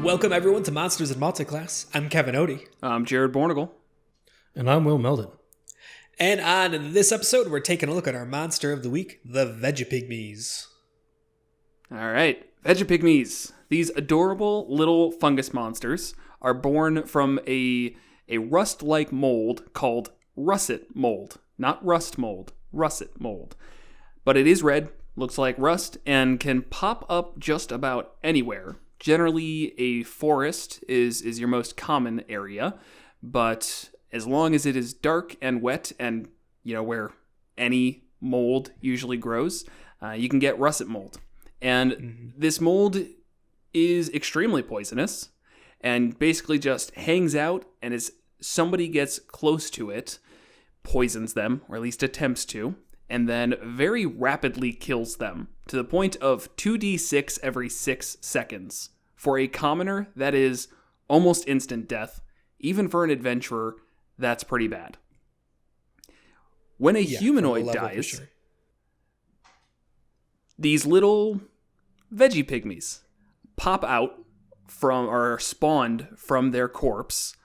Welcome everyone to Monsters Multiclass. I'm Kevin Odie. I'm Jared Bornagle. And I'm Will Meldon. And on this episode, we're taking a look at our monster of the week, the Vegepygmies. All right, Vegepygmies. These adorable little fungus monsters are born from a rust-like mold called Russet mold. Not rust mold, Russet mold. But it is red, looks like rust, and can pop up just about anywhere. Generally, a forest is your most common area, but as long as it is dark and wet and, where any mold usually grows, you can get russet mold. And this mold is extremely poisonous and basically just hangs out, and as somebody gets close to it, poisons them, or at least attempts to, and then very rapidly kills them to the point of 2d6 every 6 seconds. For a commoner, that is almost instant death. Even for an adventurer, that's pretty bad. When a humanoid dies, sure, these little Vegepygmies pop out from, or spawned from their corpse,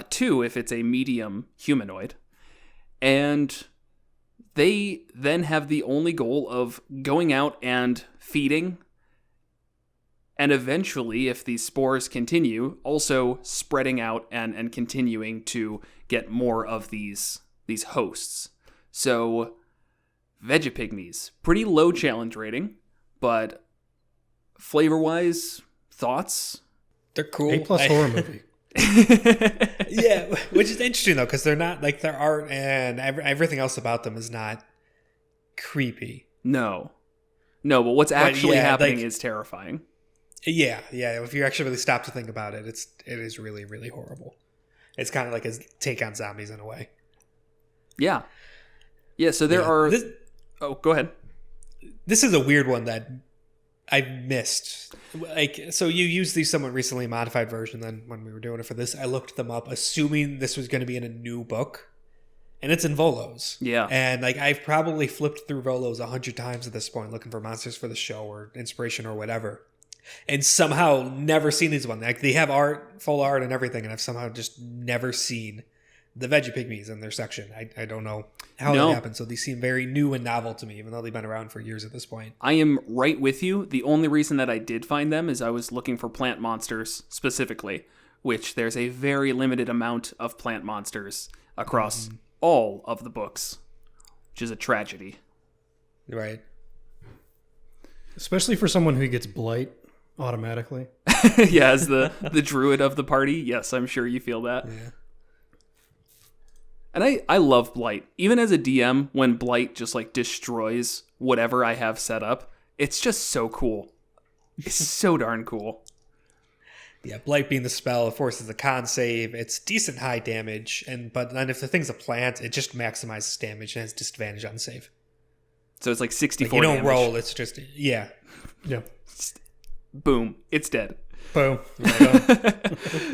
2 if it's a medium humanoid, and they then have the only goal of going out and feeding, and eventually, if these spores continue, also spreading out and continuing to get more of these hosts. So, Vegepygmies, pretty low challenge rating, but flavor-wise, thoughts? They're cool. A+ horror movie. Yeah, which is interesting though, because they're not like their art and everything else about them is not creepy. No, but what's actually happening is terrifying. Yeah. If you actually really stop to think about it, it is really, really horrible. It's kind of like a take on zombies in a way. Yeah. So there are. Go ahead. This is a weird one that I missed. So you used the somewhat recently modified version. Then when we were doing it for this, I looked them up, assuming this was going to be in a new book, and it's in Volos. Yeah. And I've probably flipped through Volos 100 times at this point, looking for monsters for the show or inspiration or whatever. And somehow never seen these ones. They have art, full art and everything, and I've somehow just never seen the Vegepygmies in their section. I don't know how that happened, so these seem very new and novel to me, even though they've been around for years at this point. I am right with you. The only reason that I did find them is I was looking for plant monsters specifically, which there's a very limited amount of plant monsters across all of the books, which is a tragedy. Right. Especially for someone who gets blight automatically. Yeah, as the druid of the party. Yes, I'm sure you feel that. Yeah. And I love blight. Even as a DM, when blight just destroys whatever I have set up, it's just so cool. It's so darn cool. Yeah, blight being the spell, it forces a con save. It's decent high damage, but then if the thing's a plant, it just maximizes damage and has disadvantage on save. So it's 64 you don't damage. roll, it's just, yeah. Boom, it's dead. Boom.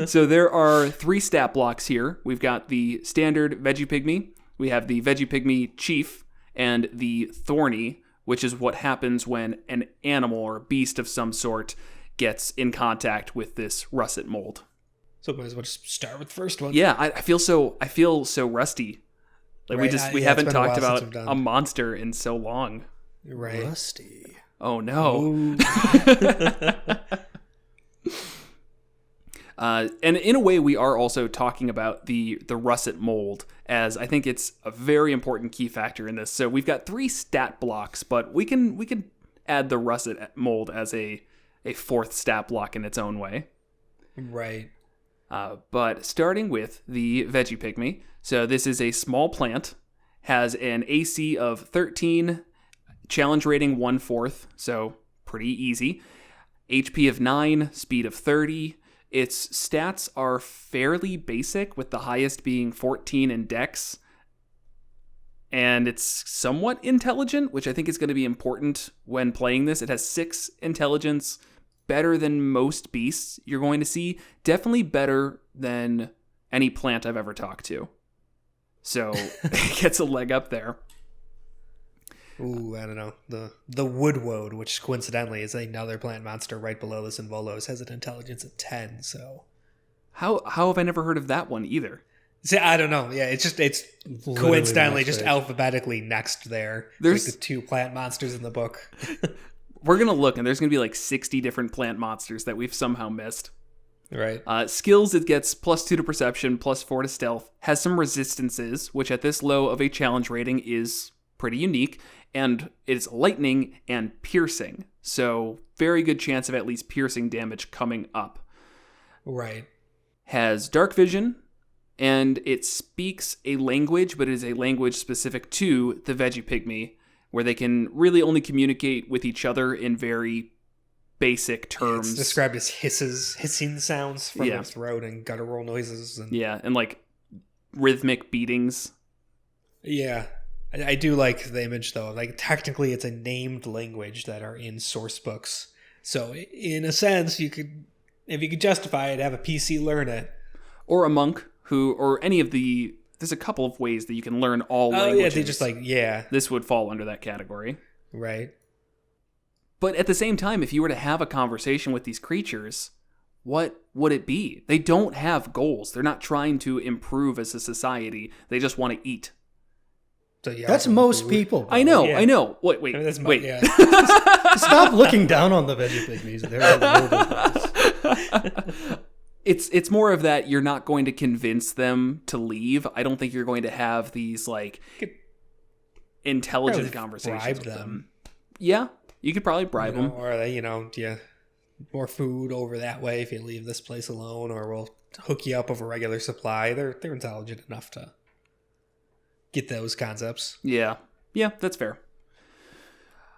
So there are 3 stat blocks here. We've got the standard Vegepygmy, we have the Vegepygmy Chief, and the Thorny, which is what happens when an animal or a beast of some sort gets in contact with this russet mold. So might as well just start with the first one. Yeah, I feel so rusty. Right, we haven't talked about a monster in so long. Right. Rusty. Oh no. And in a way, we are also talking about the russet mold, as I think it's a very important key factor in this. So we've got 3 stat blocks, but we can add the russet mold as a 4th stat block in its own way. Right. But starting with the Vegepygmy, so this is a small plant, has an AC of 13, challenge rating 1/4, so pretty easy. HP of 9, speed of 30. Its stats are fairly basic, with the highest being 14 in Dex. And it's somewhat intelligent, which I think is going to be important when playing this. It has 6 intelligence, better than most beasts you're going to see. Definitely better than any plant I've ever talked to. So it gets a leg up there. Ooh, I don't know. The Woodwode, which coincidentally is another plant monster right below this in Volos, has an intelligence of 10, so... How have I never heard of that one either? See, I don't know. Yeah, it's Literally coincidentally the next just page. alphabetically next there. There's- Like the 2 plant monsters in the book. We're going to look, and there's going to be like 60 different plant monsters that we've somehow missed. Right. Skills, it gets +2 to perception, +4 to stealth, has some resistances, which at this low of a challenge rating is pretty unique, and it's lightning and piercing. So very good chance of at least piercing damage coming up. Right. Has dark vision, and it speaks a language, but it is a language specific to the Vegepygmy, where they can really only communicate with each other in very basic terms. It's described as hissing sounds from Yeah. their throat and guttural noises. And Yeah, and like rhythmic beatings. yeah. I do like the image, though. Like, technically, it's a named language that are in source books. So, in a sense, you could, if you could justify it, have a PC learn it. Or a monk or any of the... There's a couple of ways that you can learn all Oh, languages. yeah, they just This would fall under that category. right. But at the same time, if you were to have a conversation with these creatures, what would it be? They don't have goals. They're not trying to improve as a society. They just want to eat. So, yeah, That's most people. bro. I know. Yeah. I know. Wait. I mean, that's wait. Yeah. Stop looking down on the Vegepygmies. They're noble boys. It's more of that you're not going to convince them to leave. I don't think you're going to have these like intelligent Probably conversations bribe with them. them. Yeah, you could probably bribe them. Or they, more food over that way if you leave this place alone, or we'll hook you up with a regular supply. They're intelligent enough to get those concepts. Yeah, that's fair.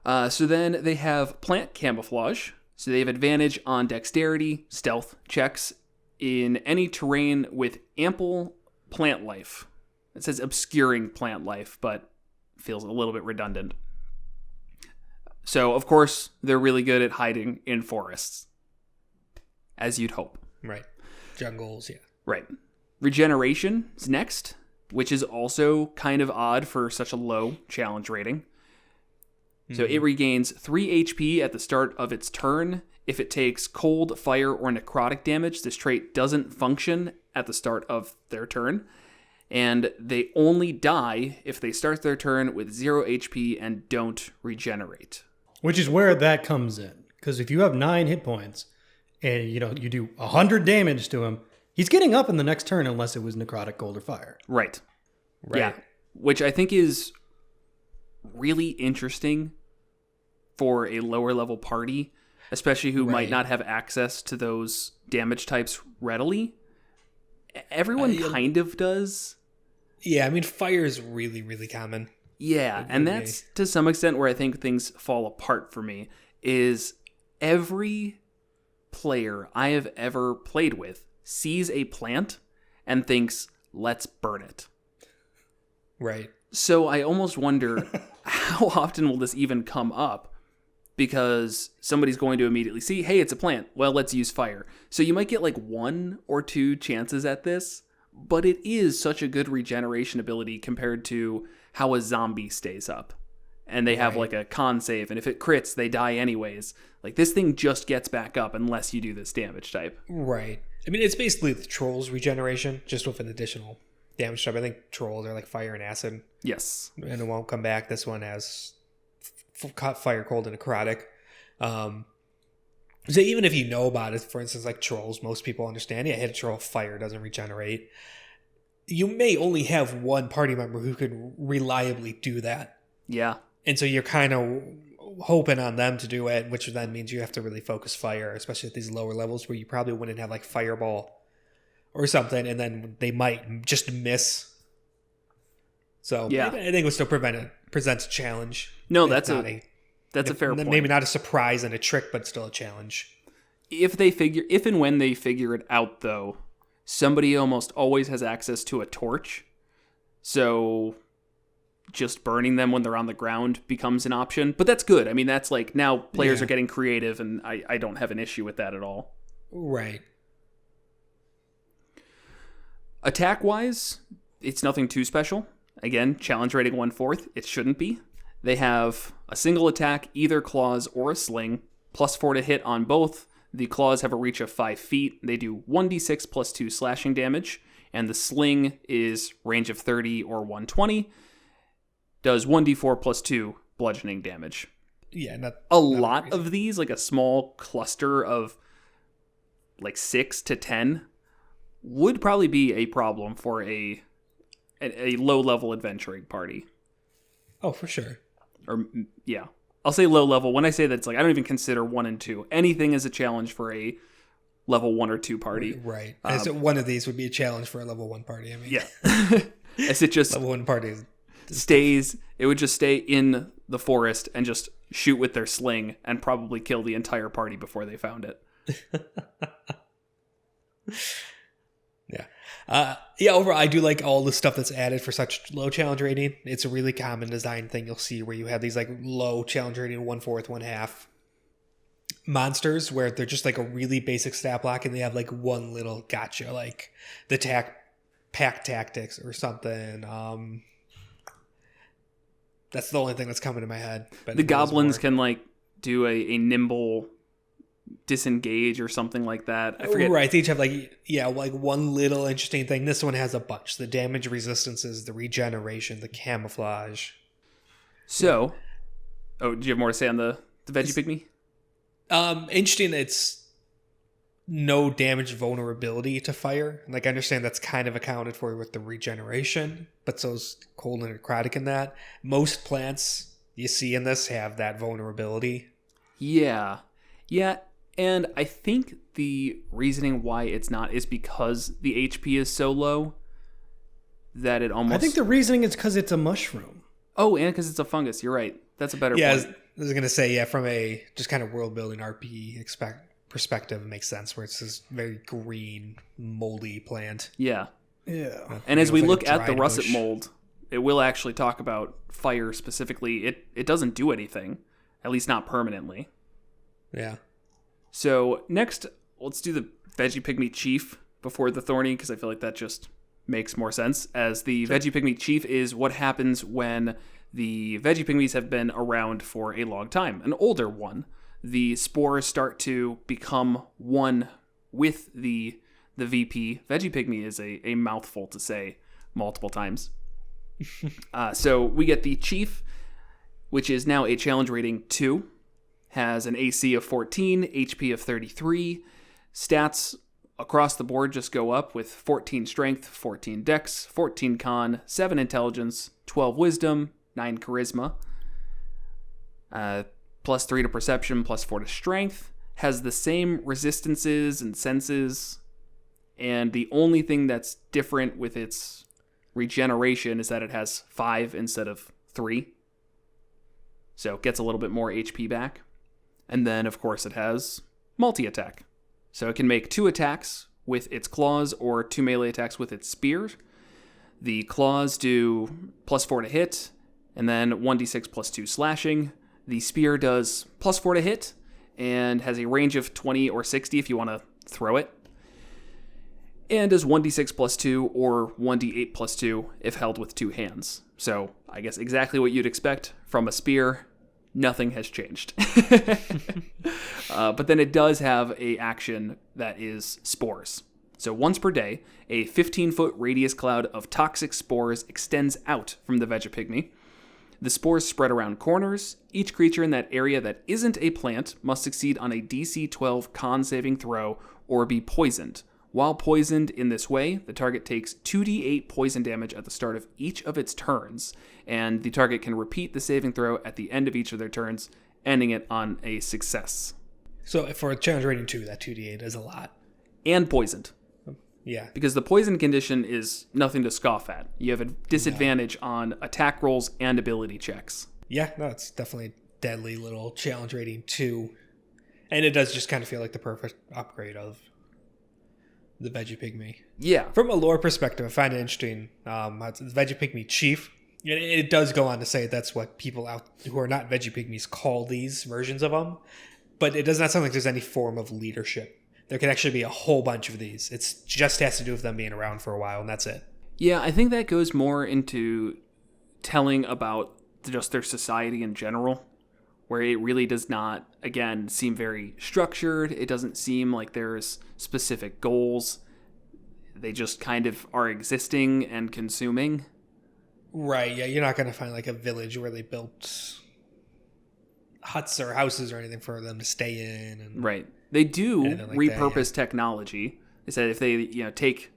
So then they have plant camouflage. So they have advantage on dexterity, stealth checks in any terrain with ample plant life. It says obscuring plant life, but feels a little bit redundant. So, of course, they're really good at hiding in forests, as you'd hope. Right. Jungles, yeah. Right. Regeneration is next, which is also kind of odd for such a low challenge rating. So it regains 3 HP at the start of its turn. If it takes cold, fire, or necrotic damage, this trait doesn't function at the start of their turn. And they only die if they start their turn with 0 HP and don't regenerate. Which is where that comes in. Because if you have 9 hit points and you do 100 damage to him, he's getting up in the next turn unless it was necrotic, cold, or fire. Right. Right. Yeah. Which I think is really interesting for a lower level party, especially who might Right. not have access to those damage types readily. Everyone kind of does. Yeah, I mean, fire is really, really common. Yeah, and that's to some extent where I think things fall apart for me, is every player I have ever played with sees a plant and thinks, let's burn it. Right. So I almost wonder how often will this even come up, because somebody's going to immediately see, hey, it's a plant. Well, let's use fire. So you might get like 1 or 2 chances at this, but it is such a good regeneration ability compared to how a zombie stays up. And they have like a con save, and if it crits, they die anyways. Like, this thing just gets back up unless you do this damage type. Right. I mean, it's basically the trolls regeneration, just with an additional damage type. I think trolls are like fire and acid, Yes. and it won't come back. This one has fire, cold, and necrotic. So even if you know about it, for instance, like trolls, most people understand, yeah, hit a troll, fire doesn't regenerate. You may only have one party member who could reliably do that. Yeah. And so you're kind of hoping on them to do it, which then means you have to really focus fire, especially at these lower levels where you probably wouldn't have like fireball or something, and then they might just miss. So Yeah. I think it would still presents a challenge. No, If that's not a fair point. Maybe not a surprise and a trick, but still a challenge. If and when they figure it out, though, somebody almost always has access to a torch. So just burning them when they're on the ground becomes an option. But that's good. I mean, that's like, now players Yeah. are getting creative, and I don't have an issue with that at all. Right. Attack-wise, it's nothing too special. Again, challenge rating 1/4. It shouldn't be. They have a single attack, either claws or a sling, +4 to hit on both. The claws have a reach of 5 feet. They do 1d6 plus 2 slashing damage, and the sling is range of 30 or 120, does 1d4 plus 2 bludgeoning damage. Yeah, not a lot of these, like a small cluster of like 6 to 10, would probably be a problem for a low-level adventuring party. Oh, for sure. Or, yeah. I'll say low level. When I say that, it's like I don't even consider 1 and 2. Anything is a challenge for a level 1 or 2 party. Right. So one of these would be a challenge for a level 1 party. I mean, yeah. As it just level 1 party stays, it would just stay in the forest and just shoot with their sling and probably kill the entire party before they found it. Yeah. Overall, I do like all the stuff that's added for such low challenge rating. It's a really common design thing you'll see where you have these like low challenge rating, 1/4, 1/2 monsters where they're just like a really basic stat block and they have like one little gotcha, like the pack tactics or something. That's the only thing that's coming to my head. But the goblins can like do a nimble disengage or something like that. I forget. Right, they each have like one little interesting thing. This one has a bunch: the damage resistances, the regeneration, the camouflage. So, do you have more to say on the Vegepygmy? Interesting. It's no damage vulnerability to fire. Like I understand that's kind of accounted for with the regeneration, but so's cold and necrotic in that. Most plants you see in this have that vulnerability. Yeah. And I think the reasoning why it's not is because the HP is so low that it almost... I think the reasoning is because it's a mushroom. Oh, and because it's a fungus. You're right. That's a better point. I was going to say, from a just kind of world-building RP perspective, it makes sense where it's this very green, moldy plant. Yeah. Yeah. And as we look at the Russet mold, it will actually talk about fire specifically. It doesn't do anything, at least not permanently. Yeah. So next, let's do the Vegepygmy Chief before the Thorny, because I feel like that just makes more sense. As the Vegepygmy Chief is what happens when the Vegepygmies have been around for a long time, an older one. The spores start to become one with the VP. Vegepygmy is a mouthful to say multiple times. So we get the Chief, which is now a challenge rating 2. Has an AC of 14, HP of 33. Stats across the board just go up with 14 strength, 14 dex, 14 con, 7 intelligence, 12 wisdom, 9 charisma. +3 to perception, +4 to strength. Has the same resistances and senses. And the only thing that's different with its regeneration is that it has 5 instead of 3. So it gets a little bit more HP back. And then, of course, it has multi-attack. So it can make 2 attacks with its claws or 2 melee attacks with its spear. The claws do +4 to hit, and then 1d6 plus 2 slashing. The spear does +4 to hit, and has a range of 20 or 60 if you want to throw it. And does 1d6 plus 2 or 1d8 plus 2 if held with 2 hands. So I guess exactly what you'd expect from a spear. Nothing has changed. But then it does have a action that is spores. So once per day, a 15-foot radius cloud of toxic spores extends out from the Vegepygmy. The spores spread around corners. Each creature in that area that isn't a plant must succeed on a DC 12 con saving throw or be poisoned. While poisoned in this way, the target takes 2d8 poison damage at the start of each of its turns, and the target can repeat the saving throw at the end of each of their turns, ending it on a success. So for a challenge rating 2, that 2d8 is a lot. And poisoned. Yeah. Because the poison condition is nothing to scoff at. You have a disadvantage on attack rolls and ability checks. Yeah, no, it's definitely deadly little challenge rating 2. And it does just kind of feel like the perfect upgrade of the Vegepygmy. Yeah. From a lore perspective, I find it interesting. The Vegepygmy Chief, it does go on to say that's what people out who are not Vegepygmies call these versions of them. But it does not sound like there's any form of leadership. There could actually be a whole bunch of these. It just has to do with them being around for a while, and that's it. Yeah, I think that goes more into telling about just their society in general, where it really does not, again, seem very structured. It doesn't seem like there's specific goals. They just kind of are existing and consuming. Right, yeah, you're not going to find like a village where they built huts or houses or anything for them to stay in. And right. They do like repurpose technology. They said if they, take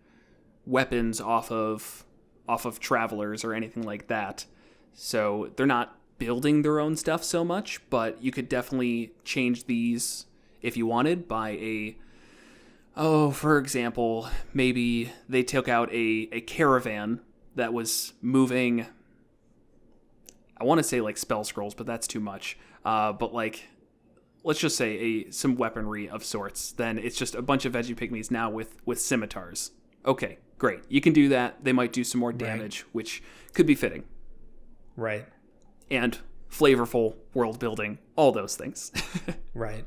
weapons off of travelers or anything like that. So they're not building their own stuff so much, but you could definitely change these if you wanted by for example, maybe they took out a caravan that was moving, I want to say like spell scrolls, but that's too much. But like, let's just say some weaponry of sorts. Then it's just a bunch of Vegepygmies now with scimitars. Okay, great. You can do that. They might do some more damage, which could be fitting. Right. And flavorful world building, all those things. Right.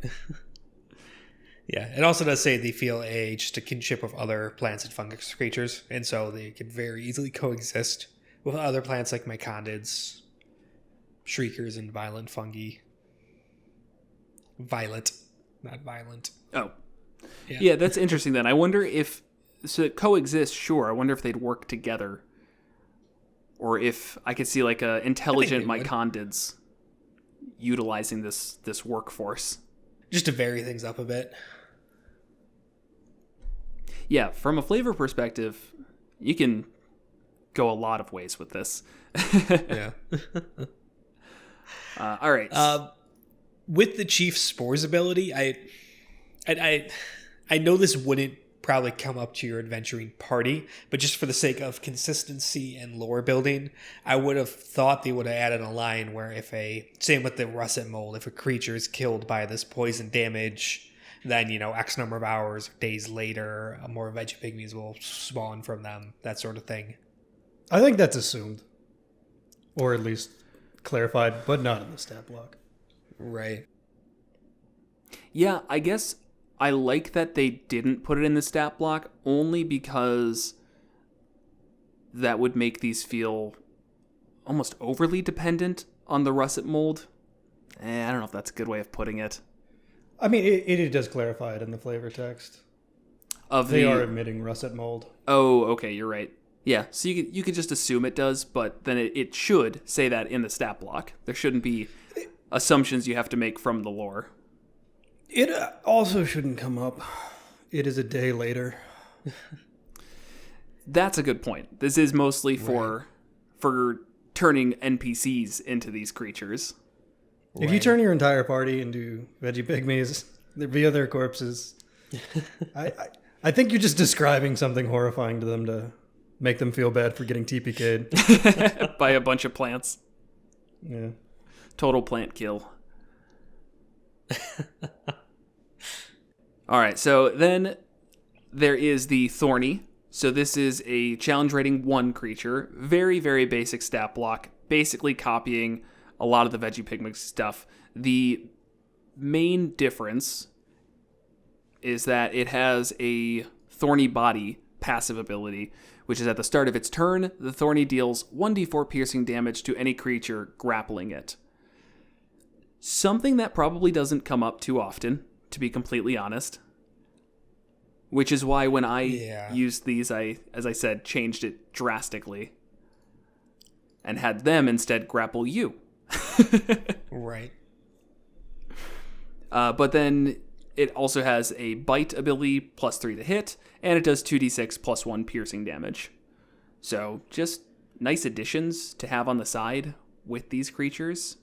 Yeah, it also does say they feel just a kinship with other plants and fungus creatures, and so they can very easily coexist with other plants like mycondids, shriekers, and violent fungi. Violet, not violent. Oh. Yeah, that's interesting then. I wonder if... So coexist, sure. I wonder if they'd work together. Or if I could see like a intelligent mycondids utilizing this workforce. Just to vary things up a bit. Yeah, from a flavor perspective, you can go a lot of ways with this. Yeah. All right. With the Chief Spores ability, I know this wouldn't probably come up to your adventuring party, but just for the sake of consistency and lore building, I would have thought they would have added a line where same with the Russet mold, if a creature is killed by this poison damage, then, X number of hours or days later, more Vegepygmies will spawn from them, that sort of thing. I think that's assumed. Or at least clarified, but not in the stat block. Right. Yeah, I guess I like that they didn't put it in the stat block only because that would make these feel almost overly dependent on the Russet mold. I don't know if that's a good way of putting it. I mean, it does clarify it in the flavor text. They are admitting Russet mold. Oh, okay, you're right. Yeah, so you could just assume it does, but then it should say that in the stat block. There shouldn't be assumptions you have to make from the lore. It also shouldn't come up. It is a day later. That's a good point. This is mostly for turning NPCs into these creatures. If you turn your entire party into Vegepygmies via their corpses, I think you're just describing something horrifying to them to make them feel bad for getting TPK'd. By a bunch of plants. Yeah. Total plant kill. All right, so then there is the Thorny. So this is a challenge rating 1 creature. Very, very basic stat block. Basically copying a lot of the Vegepygmy stuff. The main difference is that it has a Thorny body passive ability, which is at the start of its turn, the Thorny deals 1d4 piercing damage to any creature grappling it. Something that probably doesn't come up too often, to be completely honest. Which is why when I used these, as I said, changed it drastically. And had them instead grapple you. Right. But then it also has a bite ability, +3 to hit, and it does 2d6 +1 piercing damage. So just nice additions to have on the side with these creatures.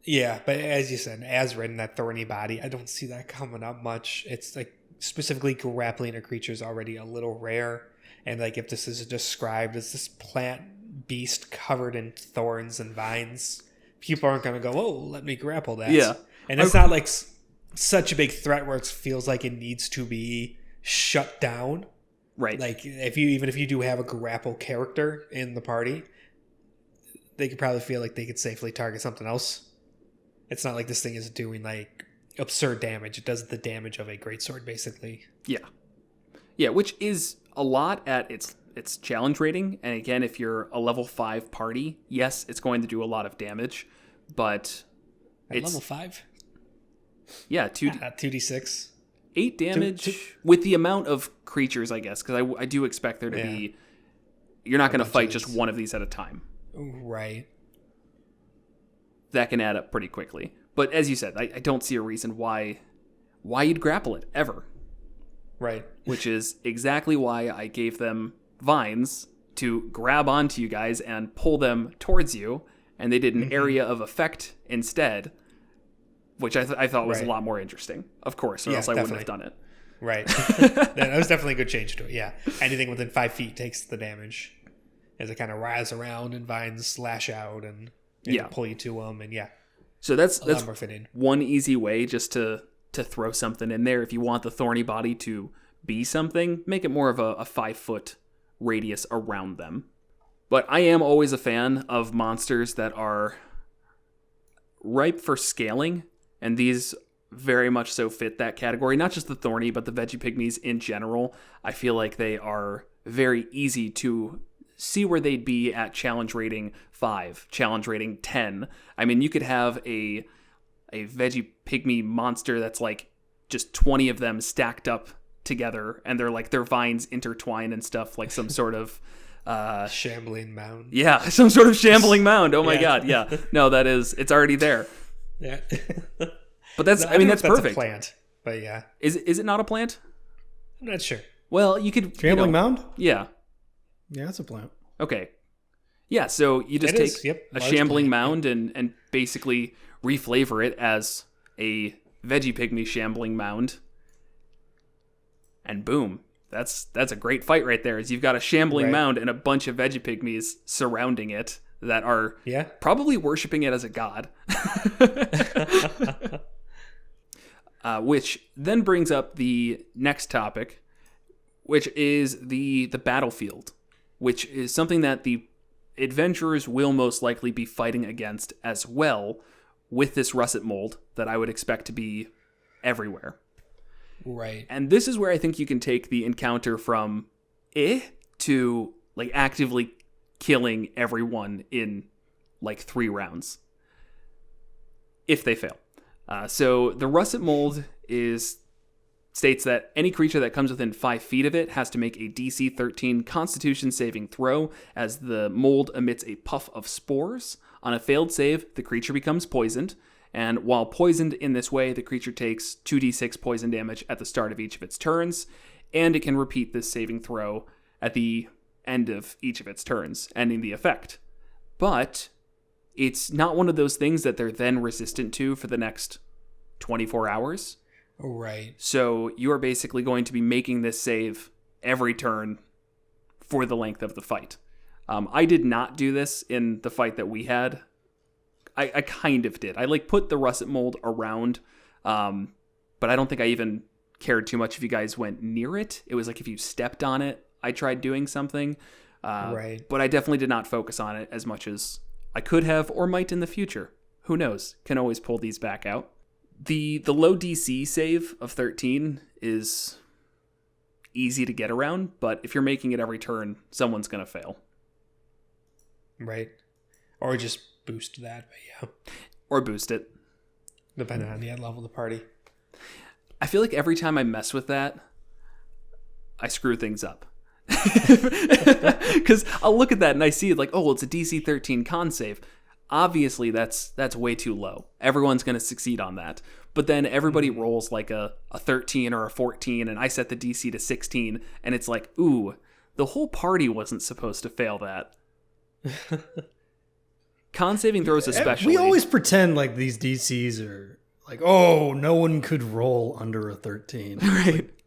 Yeah, but as you said, as written, that Thorny body, I don't see that coming up much. It's like specifically grappling a creature is already a little rare. And like if this is described as this plant beast covered in thorns and vines, people aren't going to go, oh, let me grapple that. Yeah. And it's not like such a big threat where it feels like it needs to be shut down. Right. Like if you do have a grapple character in the party, they could probably feel like they could safely target something else. It's not like this thing is doing like absurd damage. It does the damage of a greatsword, basically. Yeah. Yeah, which is a lot at its its challenge rating. And again, if you're a level 5 party, yes, it's going to do a lot of damage, but At level 5? Yeah, 2d6. 8 damage with the amount of creatures, I guess, because I do expect there to be... You're not going to fight just one of these at a time. Right. That can add up pretty quickly. But as you said, I don't see a reason why you'd grapple it, ever. Right. Which is exactly why I gave them vines to grab onto you guys and pull them towards you, and they did an area of effect instead, which I thought was a lot more interesting, of course, or else I wouldn't have done it. Right. That was definitely a good change to it, yeah. Anything within 5 feet takes the damage as it kind of rides around and vines lash out and pull you to them, and So that's more fitting. One easy way just to throw something in there. If you want the thorny body to be something, make it more of a 5-foot radius around them. But I am always a fan of monsters that are ripe for scaling, and these very much so fit that category. Not just the Thorny, but the Vegepygmies in general. I feel like they are very easy to see where they'd be at challenge rating 5, challenge rating 10. I mean, you could have a Vegepygmy monster that's like just 20 of them stacked up together, and they're like their vines intertwine and stuff, like some sort of shambling mound. Yeah, some sort of shambling mound. Oh my god, yeah. No, it's already there. Yeah. But that's that's perfect. That's a plant, but yeah. Is it not a plant? I'm not sure. Well, you could shambling mound? Yeah. Yeah, it's a plant. Okay. Yeah, so you just take a shambling mound and basically reflavor it as a Vegepygmy shambling mound. And boom. That's a great fight right there. Is you've got a shambling mound and a bunch of Vegepygmies surrounding it that are probably worshiping it as a god. Which then brings up the next topic, which is the battlefield, which is something that the adventurers will most likely be fighting against as well with this russet mold that I would expect to be everywhere. Right. And this is where I think you can take the encounter from to like actively killing everyone in like 3 rounds. If they fail. So the russet mold states that any creature that comes within 5 feet of it has to make a DC 13 Constitution saving throw as the mold emits a puff of spores. On a failed save, the creature becomes poisoned. And while poisoned in this way, the creature takes 2d6 poison damage at the start of each of its turns, and it can repeat this saving throw at the end of each of its turns, ending the effect. But it's not one of those things that they're then resistant to for the next 24 hours. Right. So you are basically going to be making this save every turn for the length of the fight. I did not do this in the fight that we had. I kind of did. I put the russet mold around, but I don't think I even cared too much if you guys went near it. It was like if you stepped on it, I tried doing something. Right. But I definitely did not focus on it as much as I could have or might in the future. Who knows? Can always pull these back out. The low DC save of 13 is easy to get around, but if you're making it every turn, someone's going to fail. Right. Or just boost that, but yeah. Or boost it. Depending on the level of the party. I feel like every time I mess with that, I screw things up. Because I'll look at that and I see it like, oh, well, it's a DC 13 con save. Obviously, that's way too low. Everyone's going to succeed on that. But then everybody rolls like a 13 or a 14, and I set the DC to 16, and it's like, ooh, the whole party wasn't supposed to fail that. Con saving throws especially. We always pretend like these DCs are like, oh, no one could roll under a 13. Right. Like,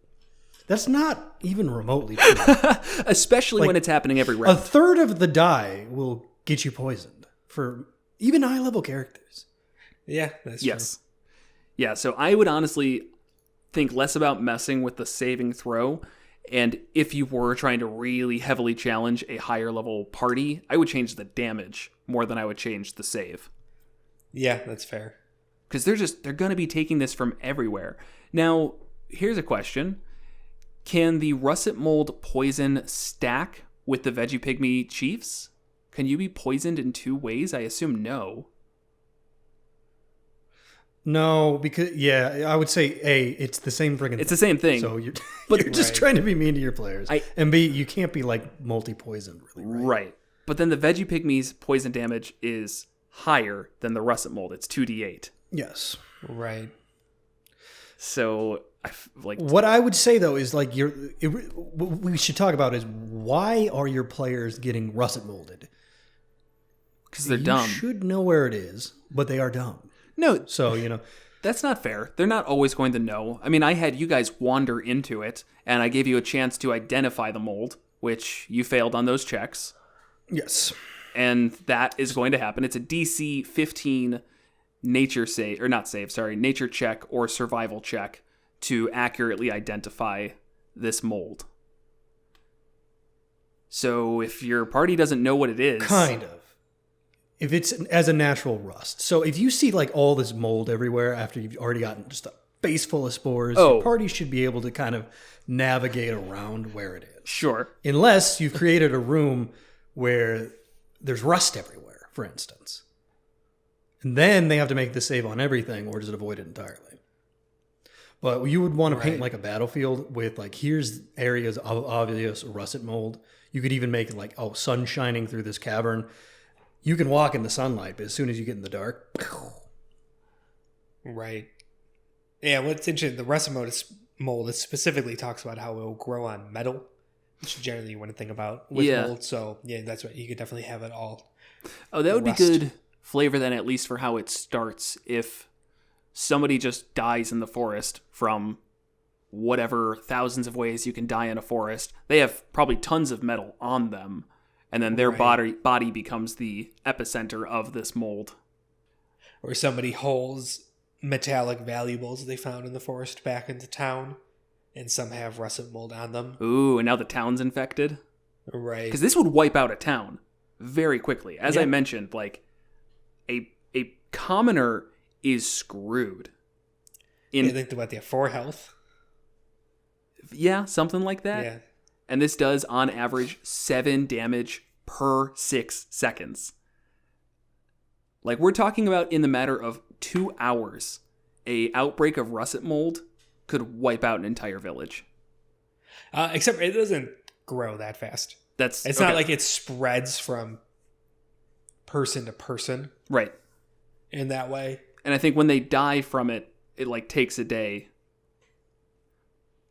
that's not even remotely true. Especially when it's happening every round. A third of the die will get you poisoned for even high-level characters. Yeah, that's true. Yeah, so I would honestly think less about messing with the saving throw, and if you were trying to really heavily challenge a higher level party, I would change the damage more than I would change the save. Yeah, that's fair. Because they're going to be taking this from everywhere. Now, here's a question. Can the russet mold poison stack with the Vegepygmy Chiefs? Can you be poisoned in 2 ways? I assume no. No, because I would say A, it's the same friggin' It's the same thing. So you're, But- you're just trying to be mean to your players. And B, you can't be like multi-poisoned, really. Right. But then the Vegepygmies poison damage is higher than the Russet mold. It's 2d8. Yes. Right. So, What I would say though is like what we should talk about is why are your players getting Russet molded? because they're dumb. You should know where it is, but they are dumb. No, So that's not fair. They're not always going to know. I mean, I had you guys wander into it, and I gave you a chance to identify the mold, which you failed on those checks. yes. And that is going to happen. It's a DC 15 nature check or survival check to accurately identify this mold. So if your party doesn't know what it is... Kind of. If it's as a natural rust. So if you see like all this mold everywhere after you've already gotten just a base full of spores, your party should be able to kind of navigate around where it is. Sure. Unless you've created a room where there's rust everywhere, for instance. And then they have to make the save on everything or just avoid it entirely. But you would want to paint like a battlefield with like, here's areas of obvious russet mold. You could even make like, sun shining through this cavern. You can walk in the sunlight, but as soon as you get in the dark... Right. Yeah, what's interesting, the Russet mold specifically talks about how it will grow on metal, which generally you wouldn't think about with mold. So, yeah, that's what you could definitely have it all. Oh, that would be good flavor then, at least for how it starts. If somebody just dies in the forest from whatever thousands of ways you can die in a forest, they have probably tons of metal on them. And then their body becomes the epicenter of this mold. Or somebody hauls metallic valuables they found in the forest back into town, and some have russet mold on them. Ooh, and now the town's infected? Right. Because this would wipe out a town very quickly. As I mentioned, like, a commoner is screwed. You think about the 4 health? Yeah, something like that. Yeah. And this does, on average, 7 damage per 6 seconds. Like, we're talking about in the matter of 2 hours, a outbreak of russet mold could wipe out an entire village. Except it doesn't grow that fast. It's not like it spreads from person to person. Right. In that way. And I think when they die from it, it like takes a day.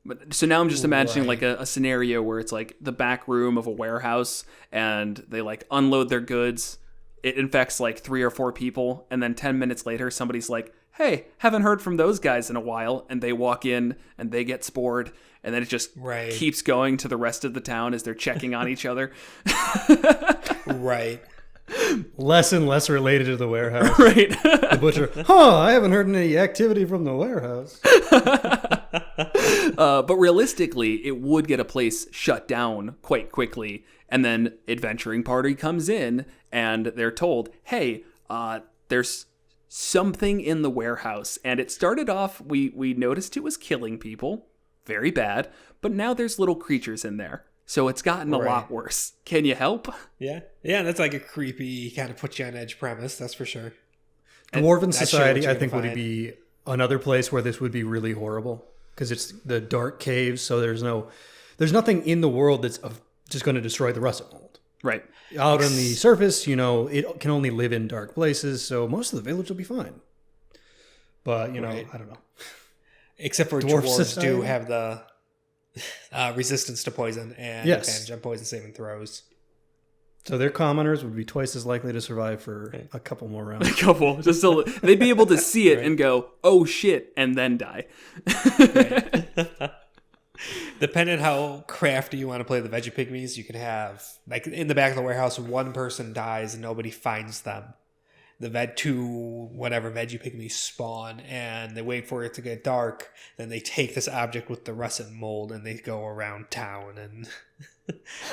But so now I'm just imagining like a scenario where it's like the back room of a warehouse and they like unload their goods. It infects like 3 or 4 people. And then 10 minutes later, somebody's like, hey, haven't heard from those guys in a while. And they walk in and they get spored. And then it just keeps going to the rest of the town as they're checking on each other. Right. Less and less related to the warehouse. Right. The butcher, I haven't heard any activity from the warehouse. But realistically, it would get a place shut down quite quickly. And then adventuring party comes in and they're told, hey, there's something in the warehouse. And it started off, we noticed it was killing people. Very bad. But now there's little creatures in there. So it's gotten a lot worse. Can you help? Yeah. Yeah, that's like a creepy, kind of put you on edge premise, that's for sure. Dwarven society, I think, would be another place where this would be really horrible. Because it's the dark caves, so there's nothing in the world that's just going to destroy the russet mold. Right. Out on the surface, it can only live in dark places, so most of the village will be fine. But, I don't know. Except for dwarves do have the resistance to poison and advantage on poison saving throws. So their commoners would be twice as likely to survive for a couple more rounds. A couple. Just so they'd be able to see it and go, oh shit, and then die. Depending on how crafty you want to play the Vegepygmies, you could have, like in the back of the warehouse, one person dies and nobody finds them. The Vegepygmies spawn and they wait for it to get dark. Then they take this object with the russet mold and they go around town and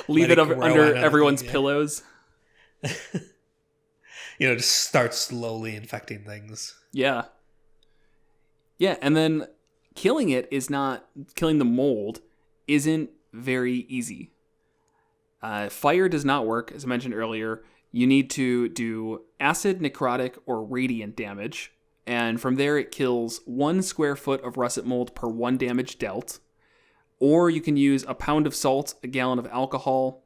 leave it under everyone's pillows. Just start slowly infecting things. Yeah. Yeah, and then killing the mold isn't very easy. Fire does not work, as I mentioned earlier. You need to do acid, necrotic, or radiant damage. And from there, it kills 1 square foot of russet mold per 1 damage dealt. Or you can use a pound of salt, a gallon of alcohol,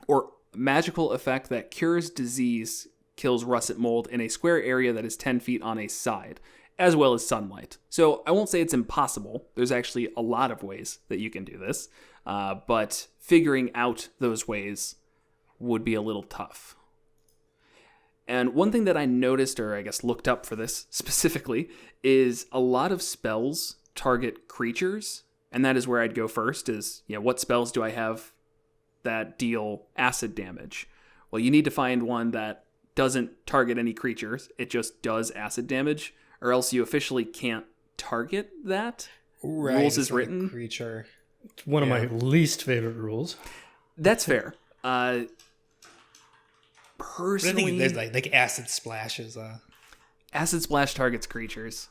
or magical effect that cures disease kills russet mold in a square area that is 10 feet on a side, as well as sunlight. So I won't say it's impossible. There's actually a lot of ways that you can do this. But figuring out those ways would be a little tough. And one thing that I noticed, or I guess looked up for this specifically, is a lot of spells target creatures. And that is where I'd go first is, what spells do I have that deal acid damage? Well, you need to find one that doesn't target any creatures. It just does acid damage, or else you officially can't target that. Right, Rules is written. Creature. It's one of my least favorite rules. That's fair. Personally, I think there's like acid splashes. Acid splash targets creatures.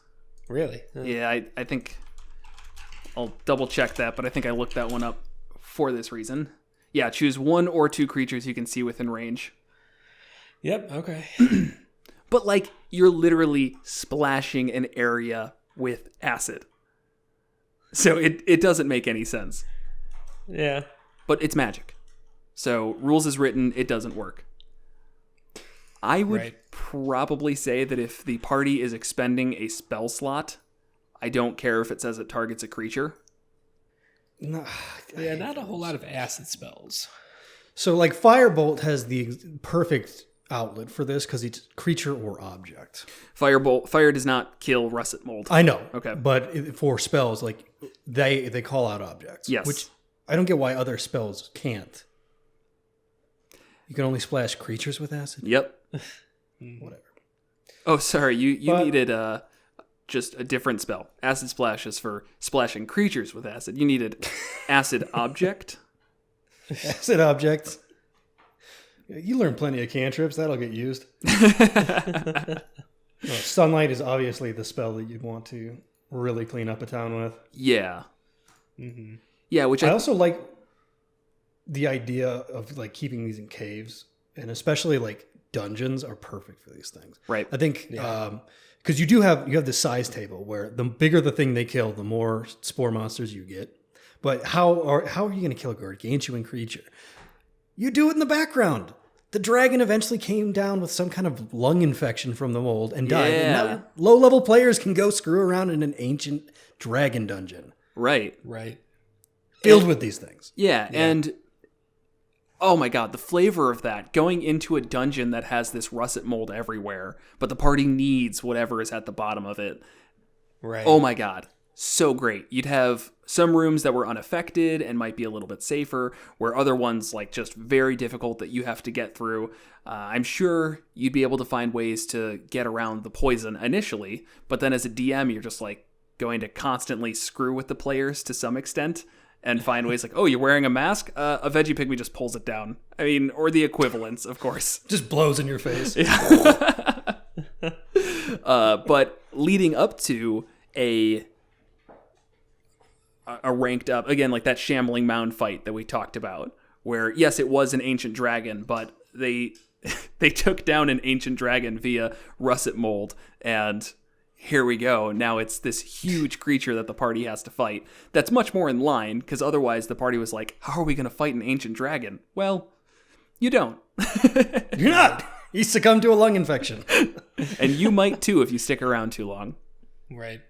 Really? Yeah, I think I'll double check that, but I think I looked that one up for this reason. Yeah, choose 1 or 2 creatures you can see within range. Yep. Okay. But you're literally splashing an area with acid. So it doesn't make any sense. Yeah. But it's magic. So rules is written, it doesn't work. I would probably say that if the party is expending a spell slot, I don't care if it says it targets a creature. No, yeah, not a whole lot of acid spells. So Firebolt has the perfect outlet for this because it's creature or object. Fire does not kill russet mold. I know. Okay. But for spells, they call out objects. Yes. Which I don't get why other spells can't. You can only splash creatures with acid? Yep. Whatever. Oh, sorry. You needed just a different spell. Acid splash is for splashing creatures with acid. You needed acid object. Acid objects. You learn plenty of cantrips. That'll get used. Sunlight is obviously the spell that you'd want to really clean up a town with. Yeah. Mm-hmm. Yeah, which I also like the idea of keeping these in caves, and especially dungeons are perfect for these things. Right. I think because you have this size table where the bigger the thing they kill, the more spore monsters you get. But how are you going to kill a gargantuan creature? You do it in the background. The dragon eventually came down with some kind of lung infection from the mold and died. Yeah. And now low-level players can go screw around in an ancient dragon dungeon. Right. Filled with these things. Yeah, and oh my god, the flavor of that. Going into a dungeon that has this russet mold everywhere, but the party needs whatever is at the bottom of it. Right. Oh my god. So great. You'd have some rooms that were unaffected and might be a little bit safer, where other ones just very difficult that you have to get through. I'm sure you'd be able to find ways to get around the poison initially, but then as a DM, you're just going to constantly screw with the players to some extent and find ways oh, you're wearing a mask? A Vegepygmy just pulls it down. I mean, or the equivalents, of course. Just blows in your face. Yeah. But leading up to a ranked up, again, that Shambling Mound fight that we talked about, where, yes, it was an ancient dragon, but they took down an ancient dragon via russet mold, and here we go. Now it's this huge creature that the party has to fight. That's much more in line, because otherwise the party was how are we going to fight an ancient dragon? Well, you don't. You're not. He succumbed to a lung infection. And you might too if you stick around too long. Right.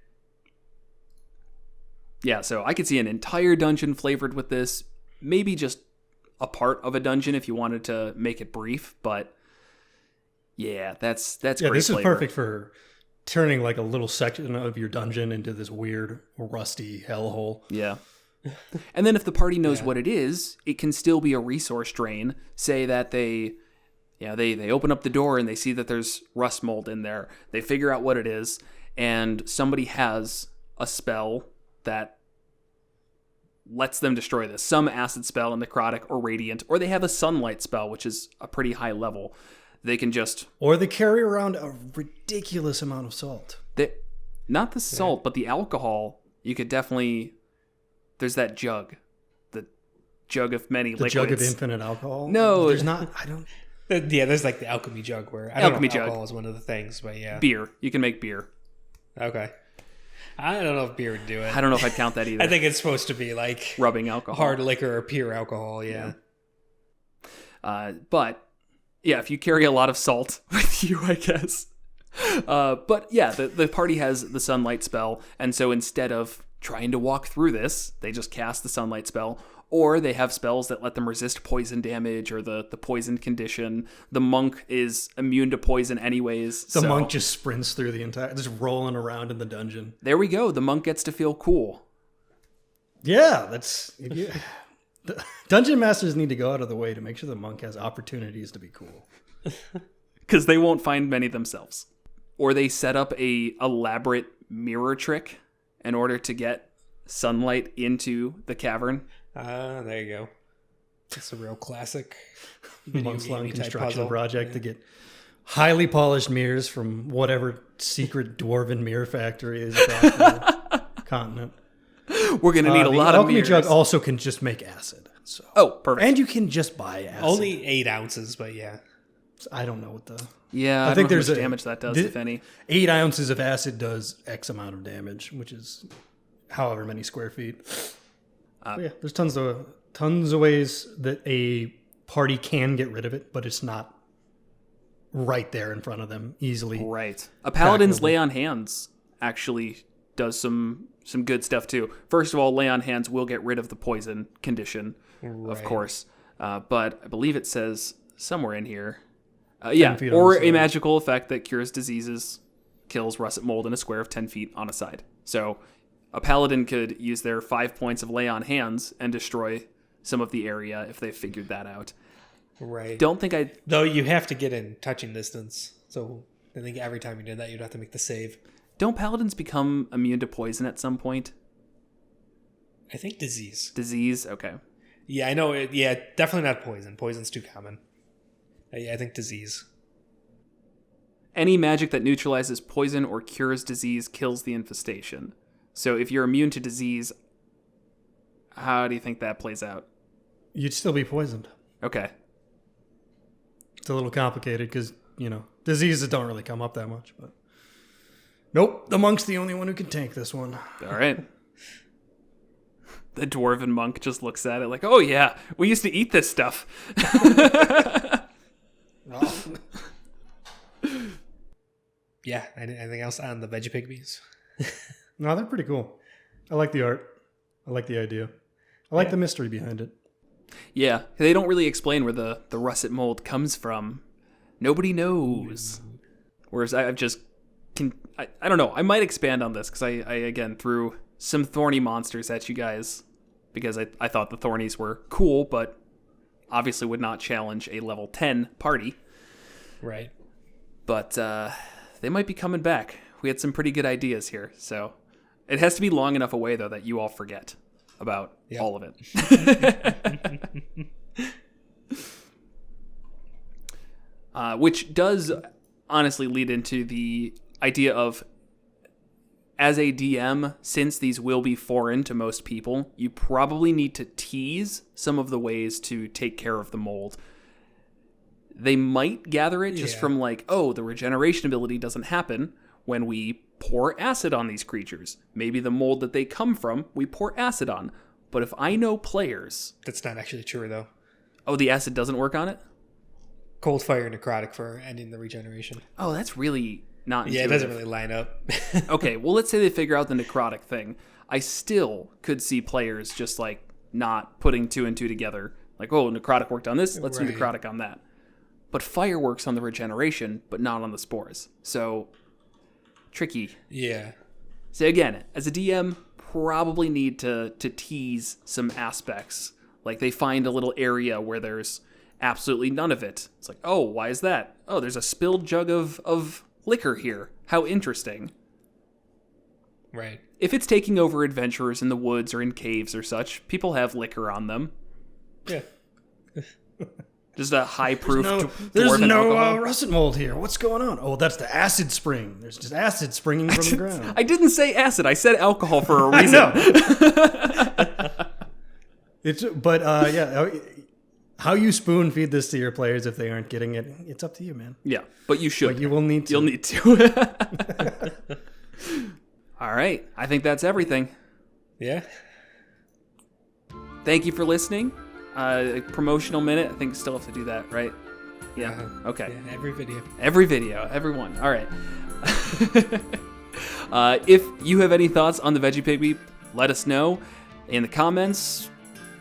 Yeah, so I could see an entire dungeon flavored with this. Maybe just a part of a dungeon if you wanted to make it brief, but yeah, that's great. This flavor. is perfect for turning a little section of your dungeon into this weird, rusty hellhole. Yeah. And then if the party knows what it is, it can still be a resource drain. Say that they open up the door and they see that there's rust mold in there. They figure out what it is, and somebody has a spell that lets them destroy this. Some acid spell, a necrotic or radiant, or they have a sunlight spell, which is a pretty high level. They can just... Or they carry around a ridiculous amount of salt. Not the salt, but the alcohol. You could definitely... There's that jug. jug of many The liquids. jug of infinite alcohol? No. There's not. I don't. Yeah, there's like the alchemy jug where I don't Alchemy know if jug. alcohol is one of the things, but yeah. Beer. You can make beer. Okay. I don't know if beer would do it. I don't know if I'd count that either. I think it's supposed to be like rubbing alcohol. hard liquor or pure alcohol, yeah. But yeah, if you carry a lot of salt with you, I guess. But yeah, the party has the sunlight spell, and so instead of trying to walk through this, they just cast the sunlight spell, or they have spells that let them resist poison damage or the poisoned condition. The monk is immune to poison anyways. The monk just sprints through the entire, just rolling around in the dungeon. There we go. The monk gets to feel cool. Yeah, that's... The dungeon masters need to go out of the way to make sure the monk has opportunities to be cool. Because they won't find many themselves. Or they set up a elaborate mirror trick in order to get sunlight into the cavern. There you go. It's a real classic months-long construction project to get highly polished mirrors from whatever secret dwarven mirror factory is across the continent. We're going to need a lot of mirrors. The alchemy jug also can just make acid. So. Oh, perfect. And you can just buy acid. Only 8 ounces, but yeah. I don't know what the... Yeah, I think there's damage that does, if any. 8 ounces of acid does X amount of damage, which is however many square feet. Yeah, there's tons of ways that a party can get rid of it, but it's not right there in front of them easily. Right. A paladin's lay on hands actually does some good stuff too. First of all, lay on hands will get rid of the poison condition, of course. But I believe it says somewhere in here. Or a magical effect that cures diseases, kills russet mold in a square of 10 feet on a side. So a paladin could use their 5 points of lay on hands and destroy some of the area if they've figured that out. Right. Though you have to get in touching distance. So I think every time you did that, you'd have to make the save. Don't paladins become immune to poison at some point? I think disease. Disease? Okay. Yeah, I know. Yeah, definitely not poison. Poison's too common. Yeah, I think disease. Any magic that neutralizes poison or cures disease kills the infestation. So if you're immune to disease, how do you think that plays out? You'd still be poisoned. Okay. It's a little complicated because, diseases don't really come up that much. But nope, the monk's the only one who can tank this one. All right. The dwarven monk just looks at it like, oh yeah, we used to eat this stuff. Yeah, anything else on the Vegepygmies? No, they're pretty cool. I like the art. I like the idea. I like the mystery behind it. Yeah, they don't really explain where the russet mold comes from. Nobody knows. Whereas I don't know. I might expand on this because I again threw some thorny monsters at you guys because I thought the thornies were cool, but obviously would not challenge a level 10 party. Right. But they might be coming back. We had some pretty good ideas here, so it has to be long enough away though that you all forget about all of it. Which does honestly lead into the idea of, as a DM, since these will be foreign to most people, you probably need to tease some of the ways to take care of the mold. They might gather it just from the regeneration ability doesn't happen when we pour acid on these creatures. Maybe the mold that they come from, we pour acid on. But if I know players... That's not actually true, though. Oh, the acid doesn't work on it? Cold fire necrotic for ending the regeneration. Oh, that's really not intuitive. Yeah, it doesn't really line up. Okay, well, let's say they figure out the necrotic thing. I still could see players just, not putting 2 and 2 together. Like, oh, necrotic worked on this, let's do necrotic on that. But fire works on the regeneration, but not on the spores. So, tricky. Yeah. So again, as a DM, probably need to tease some aspects. Like they find a little area where there's absolutely none of it. It's like, oh, why is that? Oh, there's a spilled jug of liquor here. How interesting. Right. If it's taking over adventurers in the woods or in caves or such, people have liquor on them. Yeah. Just a high-proof There's no alcohol. russet mold here. What's going on? Oh, that's the acid spring. There's just acid springing from the ground. I didn't say acid. I said alcohol for a reason. I know. How you spoon feed this to your players if they aren't getting it, it's up to you, man. Yeah, but you should. But you will need to. You'll need to. All right. I think that's everything. Yeah. Thank you for listening. Promotional minute. I think still have to do that, right? Yeah. Okay. Yeah, every video. Everyone. All right. If you have any thoughts on the Vegepygmy, let us know in the comments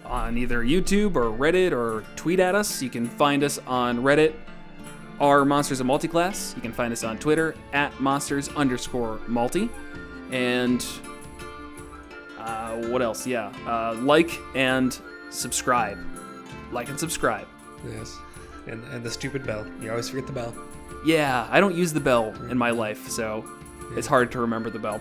on either YouTube or Reddit, or tweet at us. You can find us on Reddit, Monsters Multiclass. You can find us on Twitter @Monsters_Multi. And what else? Yeah. Like and subscribe. Like and subscribe. Yes. And the stupid bell. You always forget the bell. Yeah, I don't use the bell in my life, so it's hard to remember the bell.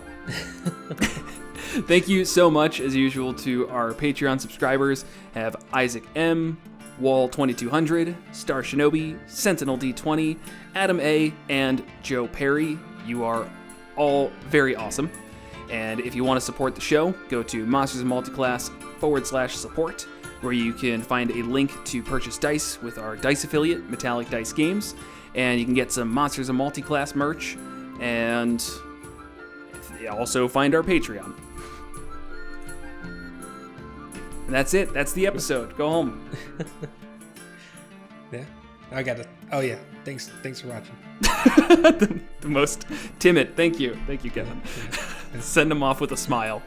Thank you so much, as usual, to our Patreon subscribers. Have Isaac M, Wall 2200, Star Shinobi, Sentinel D20, Adam A, and Joe Perry. You are all very awesome. And if you want to support the show, go to monstersmulticlass.com/support, where you can find a link to purchase dice with our dice affiliate, Metallic Dice Games. And you can get some Monsters of Multiclass merch, and also find our Patreon. And that's it. That's the episode. Go home. Yeah. I got it. Oh, yeah. Thanks for watching. The most timid. Thank you, Kevin. Send them off with a smile.